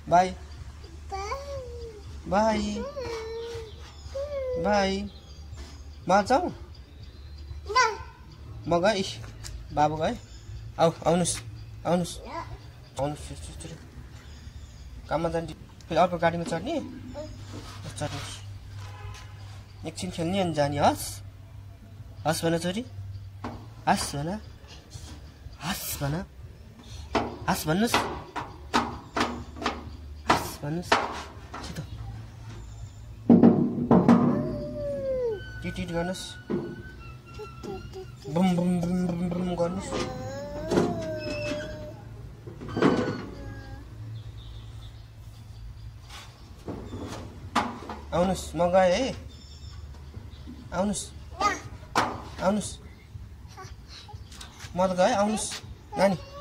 by by by म जाऊँ म गएँ बाबु गए आउनुहोस् काममा जाने फेरि अर्को गाडीमा चढ्ने एकछिन खेल्ने अनि जाने हस् भन छोरी हस् भन्नुहोस् छिटो टिट गर्नुहोस् boom boom boom boom boom गर्नुहोस् आउनुहोस् म गएँ है आउनुहोस् म त गएँ आउनुहोस् नानी